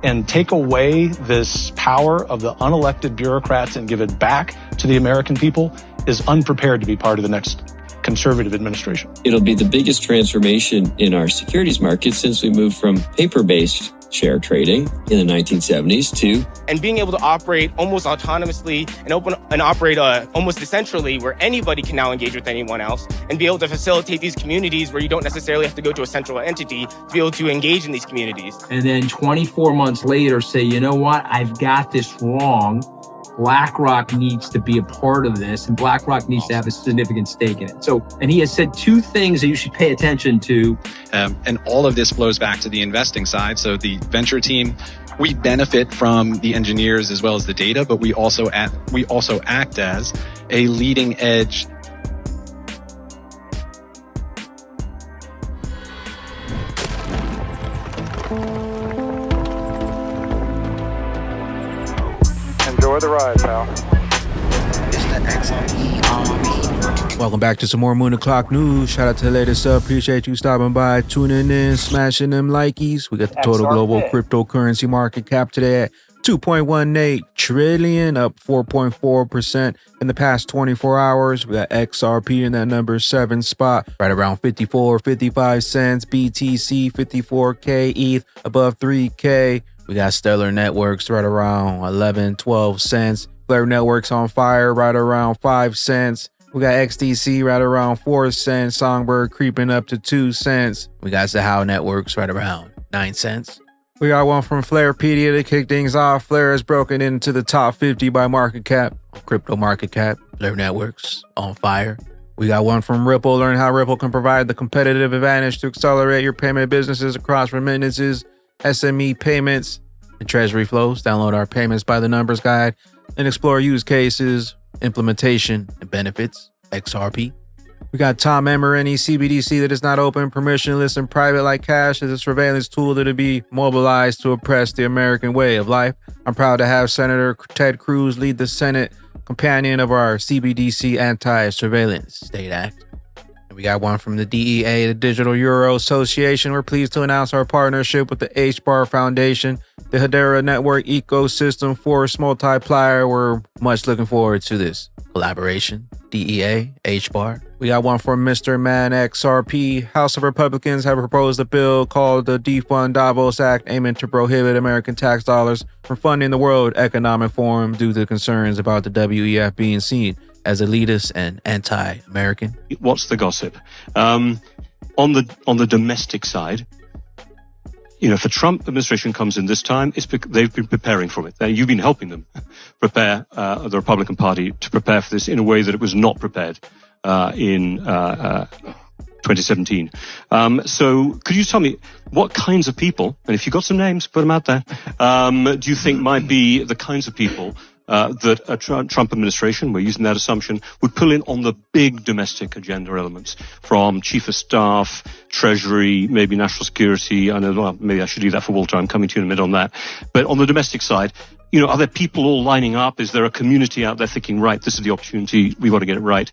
and take away this power of the unelected bureaucrats and give it back to the American people is unprepared to be part of the next conservative administration. It'll be the biggest transformation in our securities market since we moved from paper-based share trading in the 1970s to... And being able to operate almost autonomously and operate almost decentrally, where anybody can now engage with anyone else, and be able to facilitate these communities where you don't necessarily have to go to a central entity to be able to engage in these communities. And then 24 months later say, you know what, I've got this wrong. BlackRock needs to be a part of this, and BlackRock needs to have a significant stake in it. So, and he has said two things that you should pay attention to. And all of this flows back to the investing side. So the venture team, we benefit from the engineers as well as the data, but we also act as a leading edge. Enjoy the ride, pal. Welcome back to some more Moon O'Clock News. Shout out to the latest up. Appreciate you stopping by, tuning in, smashing them likies. We got the total global cryptocurrency market cap today at 2.18 trillion, up 4.4% in the past 24 hours. We got XRP in that number 7 spot, right around 55 cents. BTC 54K, ETH above 3K. We got Stellar Networks right around 12 cents. Flare Networks on fire right around 5 cents. We got XDC right around 4 cents. Songbird creeping up to 2 cents. We got Zahao Networks right around 9 cents. We got one from Flarepedia to kick things off. Flare is broken into the top 50 by market cap. Crypto market cap. Flare Networks on fire. We got one from Ripple. Learn how Ripple can provide the competitive advantage to accelerate your payment businesses across remittances, SME payments, and treasury flows. Download our Payments by the Numbers guide and explore use cases, implementation, and benefits. XRP. We got Tom Emmer, any CBDC that is not open, permissionless, and private like cash is a surveillance tool that will be mobilized to oppress the American way of life. I'm proud to have Senator Ted Cruz lead the Senate companion of our CBDC Anti-Surveillance State Act. And we got one from the DEA, the Digital Euro Association. We're pleased to announce our partnership with the HBAR Foundation, the Hedera Network Ecosystem Force Multiplier. We're much looking forward to this collaboration. DEA, HBAR. We got one from Mr. Man XRP. House of Republicans have proposed a bill called the Defund Davos Act, aiming to prohibit American tax dollars from funding the World Economic Forum due to concerns about the WEF being seen as elitist and anti-American. What's the gossip? On the domestic side, if a Trump administration comes in this time, they've been preparing for it. You've been helping them prepare, the Republican Party to prepare for this in a way that it was not prepared in 2017. So could you tell me what kinds of people, and if you've got some names, put them out there, do you think might be the kinds of people that a Trump administration, we're using that assumption, would pull in on the big domestic agenda elements from chief of staff, treasury, maybe national security? I know, well, maybe I should do that for Walter. I'm coming to you in a minute on that. But on the domestic side, are there people all lining up? Is there a community out there thinking, right, this is the opportunity, we got to get it right?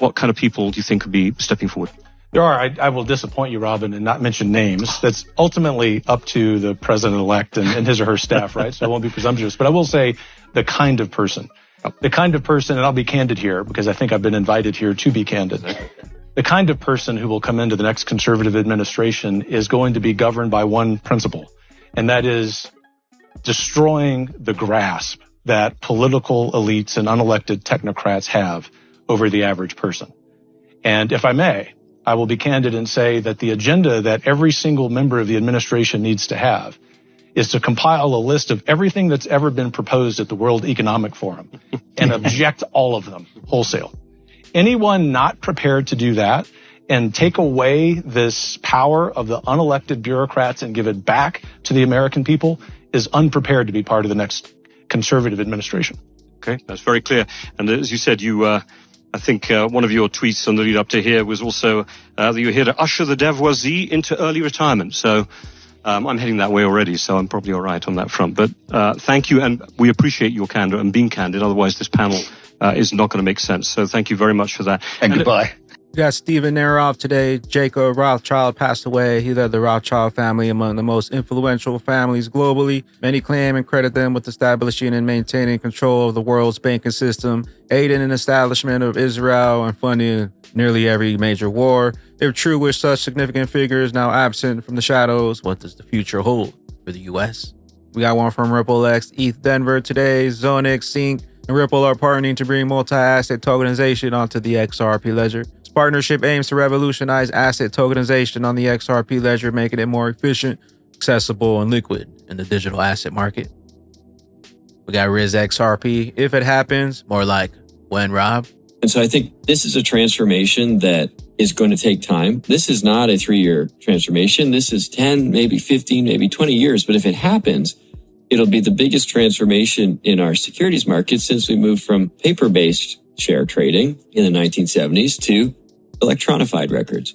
What kind of people do you think could be stepping forward? There are. I will disappoint you, Robin, and not mention names. That's ultimately up to the president-elect and his or her staff, right? So I won't be presumptuous. But I will say the kind of person. The kind of person, and I'll be candid here because I think I've been invited here to be candid. The kind of person who will come into the next conservative administration is going to be governed by one principle, and that is destroying the grasp that political elites and unelected technocrats have over the average person. And if I may, I will be candid and say that the agenda that every single member of the administration needs to have is to compile a list of everything that's ever been proposed at the World Economic Forum and object all of them wholesale. Anyone not prepared to do that and take away this power of the unelected bureaucrats and give it back to the American people is unprepared to be part of the next conservative administration. Okay, that's very clear. And as you said, I think one of your tweets on the lead up to here was also that you're here to usher the Devoisie into early retirement. So I'm heading that way already, so I'm probably all right on that front. But thank you, and we appreciate your candor and being candid. Otherwise, this panel is not going to make sense. So thank you very much for that. And goodbye. We got Stephen Neroff today. Jacob Rothschild passed away. He led the Rothschild family, among the most influential families globally. Many claim and credit them with establishing and maintaining control of the world's banking system, aiding in establishment of Israel, and funding nearly every major war. If true with such significant figures now absent from the shadows, what does the future hold for the U.S.? We got one from RippleX, ETH Denver today. Zonix, Sync, and Ripple are partnering to bring multi-asset tokenization onto the XRP ledger. This partnership aims to revolutionize asset tokenization on the XRP ledger, making it more efficient, accessible, and liquid in the digital asset market. We got Riz XRP. If it happens, more like when, Rob? And so I think this is a transformation that is going to take time. This is not a 3-year transformation. This is 10, maybe 15, maybe 20 years. But if it happens, it'll be the biggest transformation in our securities market since we moved from paper-based share trading in the 1970s to electronified records.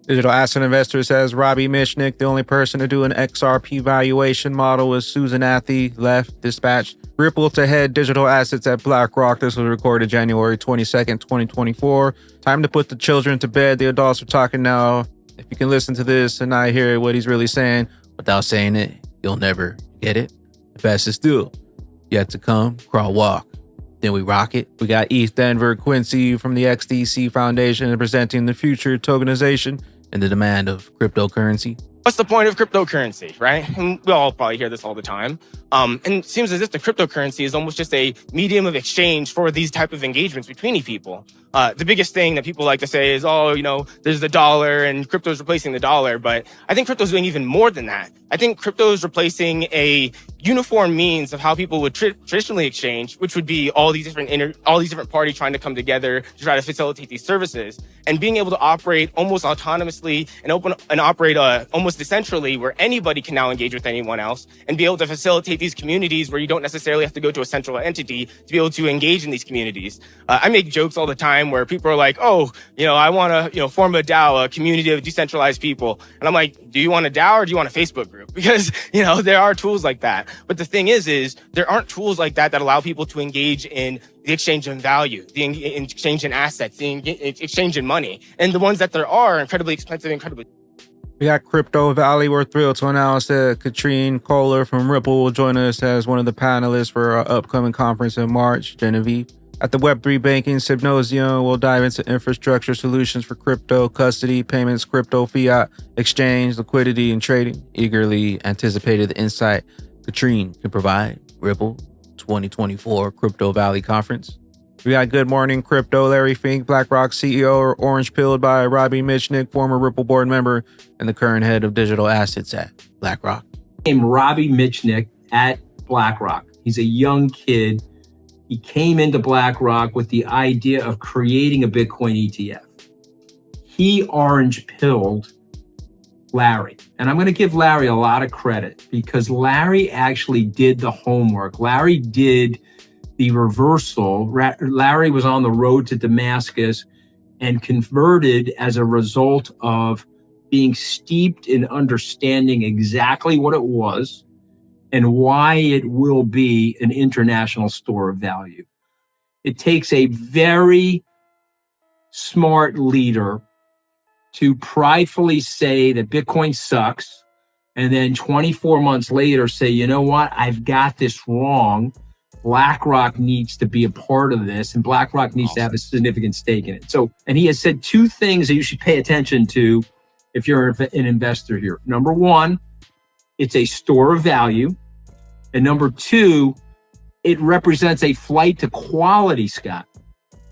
Digital asset investor says Robbie Michnick, the only person to do an XRP valuation model, is Susan Athey, left, dispatched. Ripple to head digital assets at BlackRock. This was recorded January 22nd, 2024. Time to put the children to bed. The adults are talking now. If you can listen to this and not hear what he's really saying without saying it, you'll never get it. The best is still yet to come. Crawl, walk. Then we rock it. We got ETH Denver, Quincy from the XDC Foundation presenting the future tokenization and the demand of cryptocurrency. What's the point of cryptocurrency, right? And we all probably hear this all the time. And it seems as if the cryptocurrency is almost just a medium of exchange for these type of engagements between people. The biggest thing that people like to say is, oh, there's the dollar and crypto is replacing the dollar. But I think crypto is doing even more than that. I think crypto is replacing a uniform means of how people would traditionally exchange, which would be all these different parties trying to come together to try to facilitate these services, and being able to operate almost autonomously and operate almost decentrally, where anybody can now engage with anyone else and be able to facilitate these communities where you don't necessarily have to go to a central entity to be able to engage in these communities. I make jokes all the time where people are like, oh, I want to, form a DAO, a community of decentralized people. And I'm like, do you want a DAO or do you want a Facebook group? Because, there are tools like that. But the thing is there aren't tools like that allow people to engage in the exchange in value, the exchange in assets, the exchange in money. And the ones that there are incredibly expensive, incredibly. We got Crypto Valley. We're thrilled to announce that Katrine Kohler from Ripple will join us as one of the panelists for our upcoming conference in March, Genevieve. At the Web3 Banking Symposium, we'll dive into infrastructure solutions for crypto, custody, payments, crypto, fiat, exchange, liquidity, and trading. Eagerly anticipated the insight Katrine can provide. Ripple 2024 Crypto Valley Conference. We got Good Morning Crypto, Larry Fink, BlackRock CEO, or Orange Pilled by Robbie Michnick, former Ripple board member and the current head of digital assets at BlackRock. I'm Robbie Michnick at BlackRock. He's a young kid. He came into BlackRock with the idea of creating a Bitcoin ETF. He orange pilled Larry. And I'm going to give Larry a lot of credit because Larry actually did the homework. Larry did the reversal. Larry was on the road to Damascus and converted as a result of being steeped in understanding exactly what it was and why it will be an international store of value. It takes a very smart leader to pridefully say that Bitcoin sucks, and then 24 months later say, you know what, I've got this wrong. BlackRock needs to be a part of this, and BlackRock needs to have a significant stake in it. So, and he has said two things that you should pay attention to if you're an investor here. Number one, it's a store of value. And number two, it represents a flight to quality, Scott.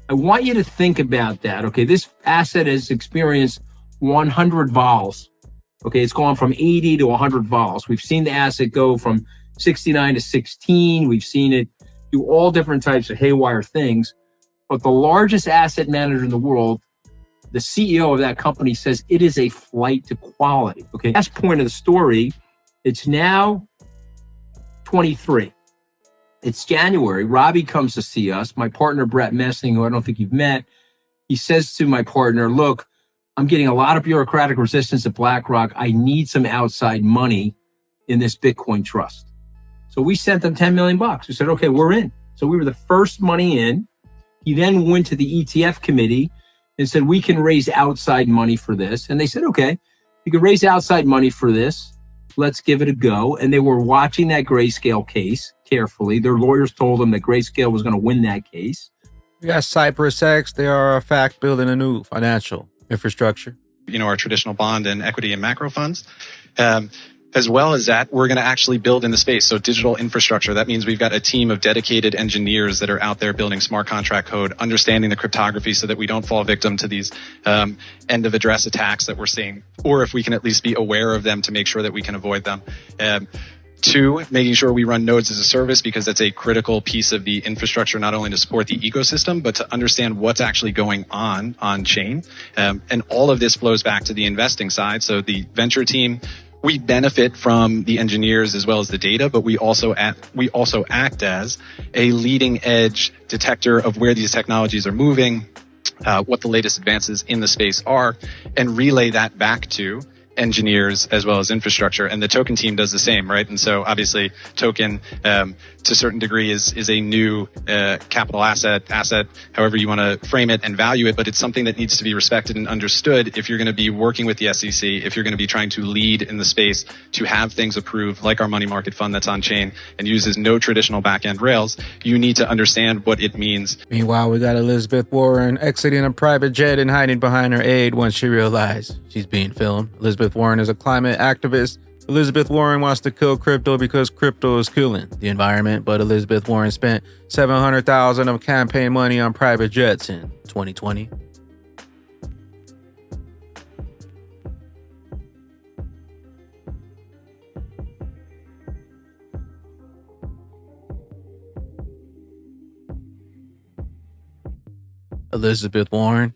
I want you to think about that. Okay, this asset has experienced 100 vols. Okay, it's gone from 80 to 100 vols. We've seen the asset go from 69 to 16. We've seen it do all different types of haywire things. But the largest asset manager in the world, the CEO of that company, says it is a flight to quality. Okay, last point of the story, it's now 23. It's January. Robbie comes to see us. My partner, Brett Messing, who I don't think you've met, he says to my partner, look, I'm getting a lot of bureaucratic resistance at BlackRock. I need some outside money in this Bitcoin trust. So we sent them $10 million. We said, okay, we're in. So we were the first money in. He then went to the ETF committee and said, we can raise outside money for this. And they said, okay, you can raise outside money for this. Let's give it a go. And they were watching that Grayscale case carefully. Their lawyers told them that Grayscale was going to win that case. We got Cypress X. They are, in fact, building a new financial infrastructure. Our traditional bond and equity and macro funds. As well as that, we're going to actually build in the space. So digital infrastructure, that means we've got a team of dedicated engineers that are out there building smart contract code, understanding the cryptography so that we don't fall victim to these end of address attacks that we're seeing, or if we can at least be aware of them to make sure that we can avoid them. Two, making sure we run nodes as a service, because that's a critical piece of the infrastructure, not only to support the ecosystem, but to understand what's actually going on chain. And all of this flows back to the investing side. So the venture team, we benefit from the engineers as well as the data, but we also act as a leading edge detector of where these technologies are moving, what the latest advances in the space are, and relay that back to engineers as well as infrastructure. And the token team does the same, right? And so obviously token to a certain degree is a new capital asset, however you want to frame it and value it, but it's something that needs to be respected and understood if you're going to be working with the SEC, if you're going to be trying to lead in the space to have things approved like our money market fund that's on chain and uses no traditional back-end rails. You need to understand what it means. Meanwhile, we got Elizabeth Warren exiting a private jet and hiding behind her aide once she realized she's being filmed. Elizabeth Warren is a climate activist. Elizabeth Warren wants to kill crypto because crypto is killing the environment, but Elizabeth Warren spent $700,000 of campaign money on private jets in 2020. Elizabeth Warren,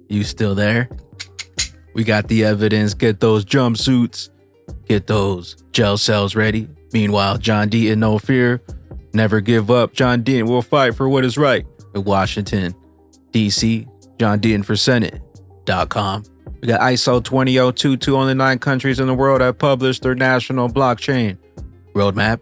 you still there? We got the evidence. Get those jumpsuits. Get those gel cells ready. Meanwhile, John Deaton, no fear. Never give up. John Deaton will fight for what is right. In Washington, D.C., John Deaton for Senate.com. We got ISO 20022. Only 9 countries in the world have published their national blockchain roadmap.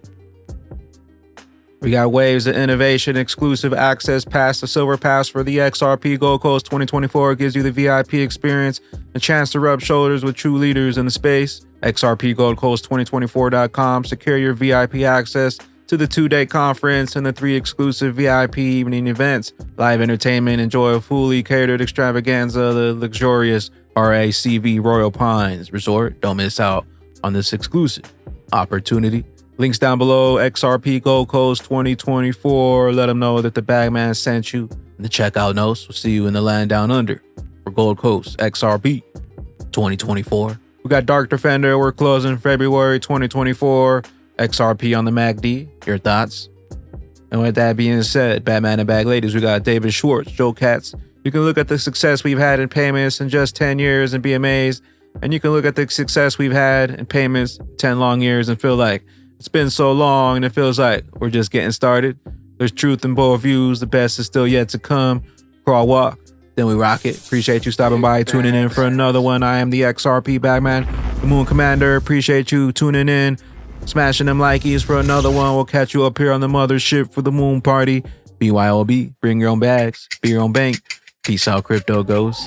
We got waves of innovation, exclusive access pass, the silver pass for the XRP Gold Coast 2024 gives you the VIP experience, a chance to rub shoulders with true leaders in the space. xrpgoldcoast2024.com. Secure your VIP access to the 2-day conference and the 3 exclusive VIP evening events. Live entertainment, enjoy a fully catered extravaganza, the luxurious RACV Royal Pines Resort. Don't miss out on this exclusive opportunity. Links down below, XRP Gold Coast 2024. Let them know that the Bagman sent you. In the checkout notes, we'll see you in the land down under for Gold Coast XRP 2024. We got Dark Defender. We're closing February 2024. XRP on the MACD. Your thoughts? And with that being said, Batman and Bag Ladies, we got David Schwartz, Joe Katz. You can look at the success we've had in payments in just 10 years and be amazed. And you can look at the success we've had in payments 10 long years and feel like it's been so long and it feels like we're just getting started. There's truth in both views. The best is still yet to come. Crawl, walk, then we rock it. Appreciate you stopping by, tuning in for another one. I am the XRP Bagman, the Moon Commander. Appreciate you tuning in, smashing them likeys for another one. We'll catch you up here on the mothership for the Moon Party. BYOB, bring your own bags, be your own bank. Peace out, crypto ghosts.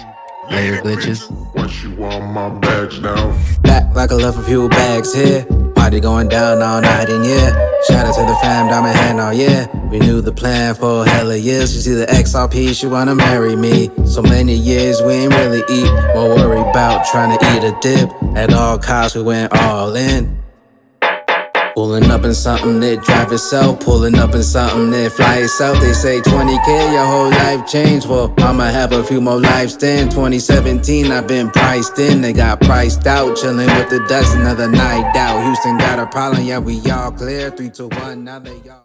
Later, glitches. Once you want my bags now. Back like a love a few bags here. Party going down all night and yeah. Shout out to the fam, diamond hand, oh yeah. We knew the plan for hella years. You see the XRP, she wanna marry me. So many years we ain't really eat. More worry about trying to eat a dip. At all costs we went all in. Pulling up in something that drive itself. Pulling up in something that fly itself. They say 20K, your whole life changed. Well, I'ma have a few more lives then. 2017, I've been priced in. They got priced out. Chilling with the ducks, another night out. Houston got a problem, yeah, we all clear. 3, 2, 1, now they all